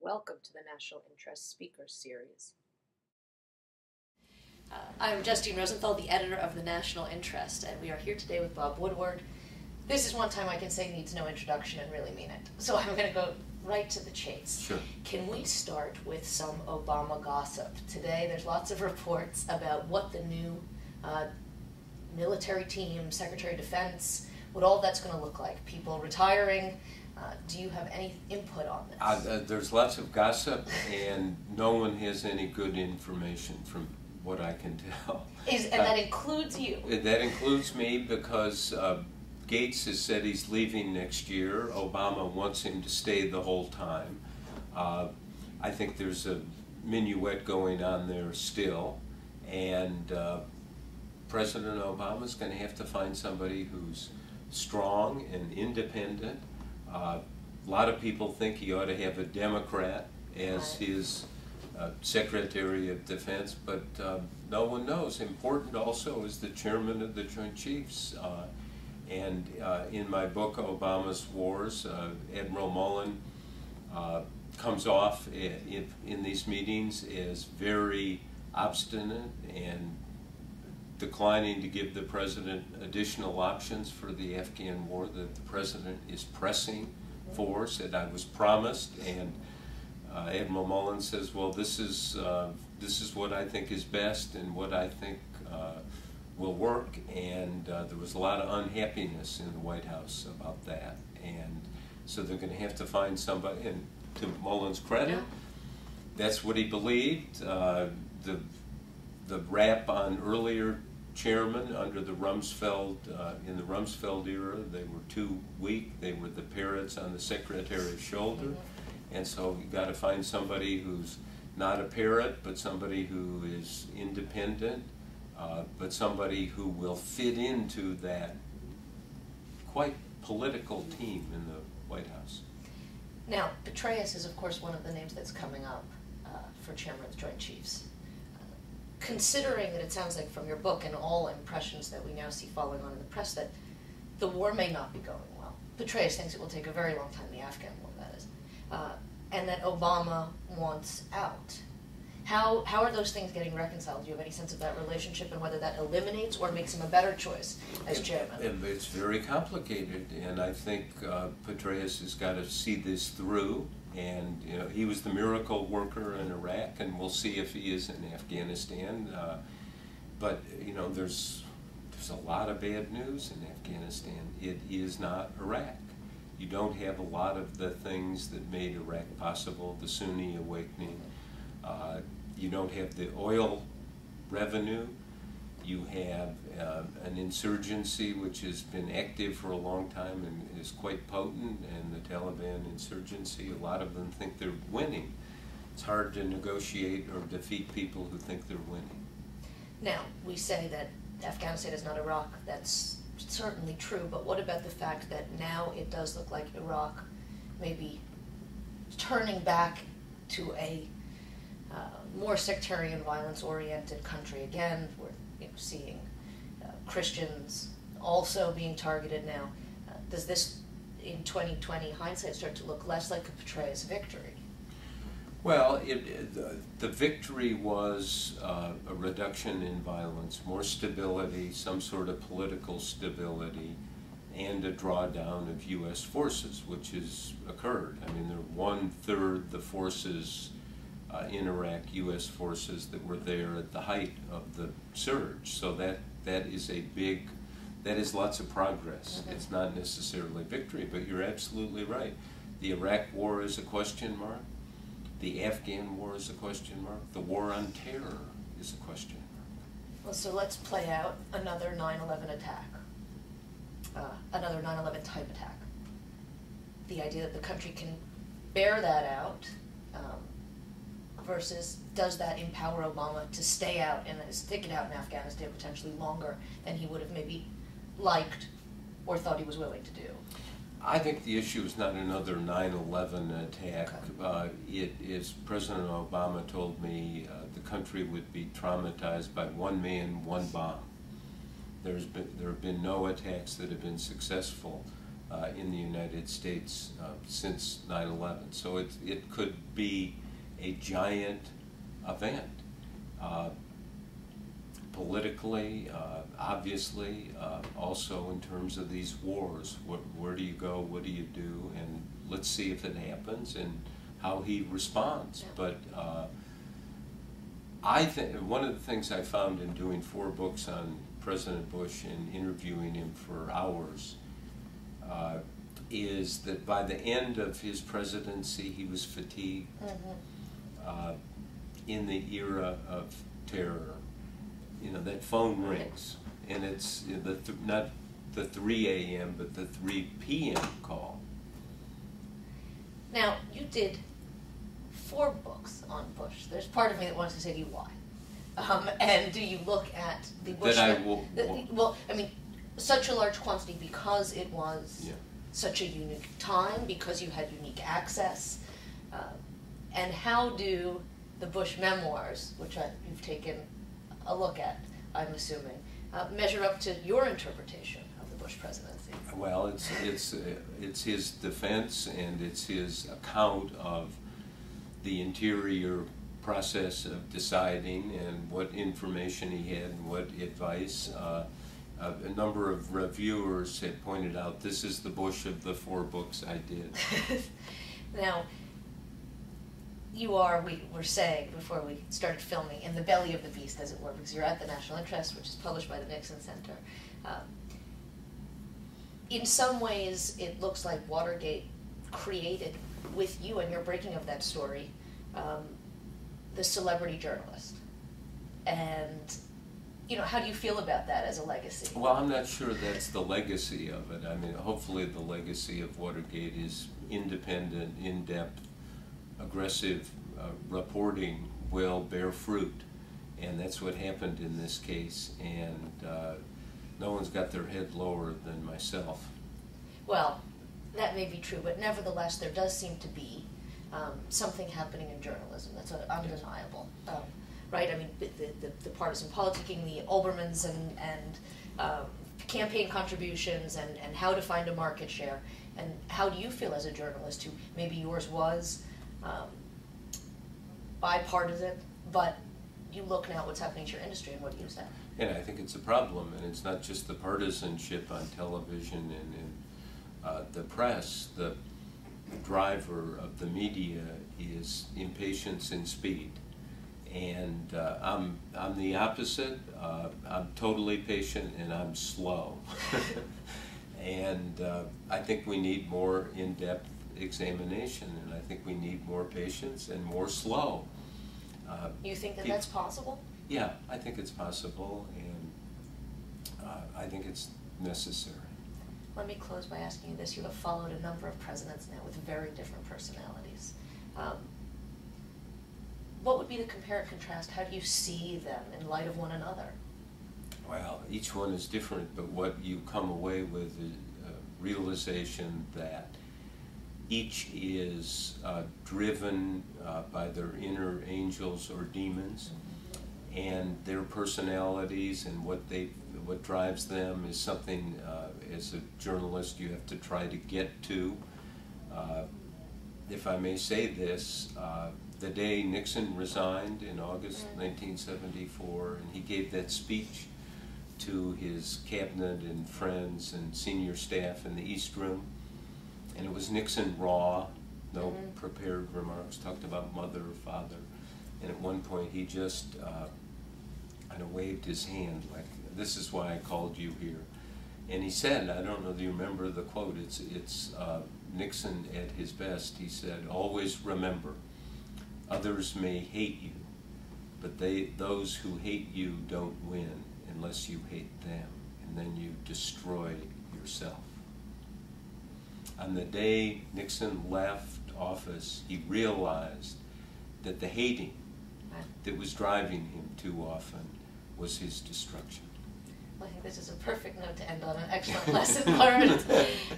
Welcome to the National Interest Speakers Series. I'm Justine Rosenthal, the editor of the National Interest, and we are here today with Bob Woodward. This is one time I can say needs no introduction and really mean it. So I'm going to go right to the chase. Sure. Can we start with some Obama gossip? Today there's lots of reports about what the new military team, Secretary of Defense, what all that's going to look like. People retiring. Do you have any input on this? There's lots of gossip, and no one has any good information from what I can tell. And that includes you? That includes me, because Gates has said he's leaving next year. Obama wants him to stay the whole time. I think there's a minuet going on there still, and President Obama's going to have to find somebody who's strong and independent. A lot of people think he ought to have a Democrat as his Secretary of Defense, but no one knows. Important also is the Chairman of the Joint Chiefs. And in my book, Obama's Wars, Admiral Mullen comes off in these meetings as very obstinate and declining to give the president additional options for the Afghan war that the president is pressing for, said I was promised, and Admiral Mullen says, well, this is what I think is best and what I think will work, and there was a lot of unhappiness in the White House about that, and so they're going to have to find somebody, and to Mullen's credit, that's what he believed. The rap on earlier chairman under the Rumsfeld, in the Rumsfeld era, they were too weak. They were the parrots on the secretary's shoulder. And so you got to find somebody who's not a parrot, but somebody who is independent, but somebody who will fit into that quite political team in the White House. Now, Petraeus is, of course, one of the names that's coming up for Chairman of the Joint Chiefs. Considering that it sounds like from your book and all impressions that we now see following on in the press that the war may not be going well. Petraeus thinks it will take a very long time, the Afghan war, that is, and that Obama wants out. How are those things getting reconciled? Do you have any sense of that relationship and whether that eliminates or makes him a better choice as chairman? It's very complicated, and I think Petraeus has got to see this through. And you know, he was the miracle worker in Iraq, and we'll see if he is in Afghanistan. But you know, there's a lot of bad news in Afghanistan. It is not Iraq. You don't have a lot of the things that made Iraq possible, the Sunni awakening. You don't have the oil revenue. You have an insurgency which has been active for a long time and is quite potent, and the Taliban insurgency, a lot of them think they're winning. It's hard to negotiate or defeat people who think they're winning. Now, we say that Afghanistan is not Iraq. That's certainly true, but what about the fact that now it does look like Iraq may be turning back to a more sectarian, violence-oriented country again? We're seeing Christians also being targeted now. Does this, in 2020 hindsight, start to look less like a Petraeus victory? Well, the victory was a reduction in violence, more stability, some sort of political stability, and a drawdown of U.S. forces, which has occurred. I mean, they're 1/3 the forces in Iraq, U.S. forces that were there at the height of the surge. So that is lots of progress. It's not necessarily victory, but you're absolutely right. The Iraq war is a question mark. The Afghan war is a question mark. The war on terror is a question mark. Well, so let's play out another 9/11 attack, another 9/11 type attack. The idea that the country can bear that out versus does that empower Obama to stay out and stick it out in Afghanistan potentially longer than he would have maybe liked or thought he was willing to do? I think the issue is not another 9/11 attack. Okay. It is, President Obama told me the country would be traumatized by one man, one bomb. There have been no attacks that have been successful in the United States since 9/11. So it could be a giant event. Politically, obviously, also in terms of these wars. Where do you go, what do you do, and let's see if it happens and how he responds. Yeah. But I think one of the things I found in doing 4 books on President Bush and interviewing him for hours is that by the end of his presidency, he was fatigued. In the era of terror, you know, that phone rings, and it's not the 3 a.m. but the 3 p.m. call. Now, you did 4 books on Bush. There's part of me that wants to say to you why. And do you look at the Bush... well, I mean, such a large quantity because it was such a unique time, because you had unique access. And how do the Bush memoirs, which you've taken a look at, I'm assuming, measure up to your interpretation of the Bush presidency? Well, it's his defense and it's his account of the interior process of deciding and what information he had and what advice. A number of reviewers had pointed out this is the Bush of the 4 books I did. Now, you are, we were saying before we started filming, in the belly of the beast, as it were, because you're at the National Interest, which is published by the Nixon Center. In some ways, it looks like Watergate created, with you and your breaking of that story, the celebrity journalist. And, you know, how do you feel about that as a legacy? Well, I'm not sure that's the legacy of it. I mean, hopefully the legacy of Watergate is independent, in-depth, aggressive reporting will bear fruit, and that's what happened in this case, and no one's got their head lower than myself. Well, that may be true, but nevertheless there does seem to be something happening in journalism that's undeniable, right? I mean, the partisan politicking, the Olbermanns and campaign contributions, and how to find a market share, and how do you feel as a journalist who maybe yours was bipartisan, but you look now at what's happening to your industry, and what do you say? And I think it's a problem, and it's not just the partisanship on television and in the press. The driver of the media is impatience and speed, and I'm the opposite. I'm totally patient and I'm slow, and I think we need more in-depth examination, and I think we need more patience and more slow. You think that that's possible? Yeah, I think it's possible, and I think it's necessary. Let me close by asking you this. You have followed a number of presidents now with very different personalities. What would be the compare and contrast? How do you see them in light of one another? Well, each one is different, but what you come away with is a realization that each is driven by their inner angels or demons, and their personalities and what drives them is something as a journalist you have to try to get to. If I may say this, the day Nixon resigned in August 1974, and he gave that speech to his cabinet and friends and senior staff in the East Room, and it was Nixon raw, no prepared remarks, talked about mother or father, and at one point he just kind of waved his hand like, "This is why I called you here." And he said, I don't know if you remember the quote, it's Nixon at his best. He said, "Always remember, others may hate you, but those who hate you don't win unless you hate them, and then you destroy yourself." On the day Nixon left office, he realized that the hating that was driving him too often was his destruction. Well, I think this is a perfect note to end on, an excellent lesson learned.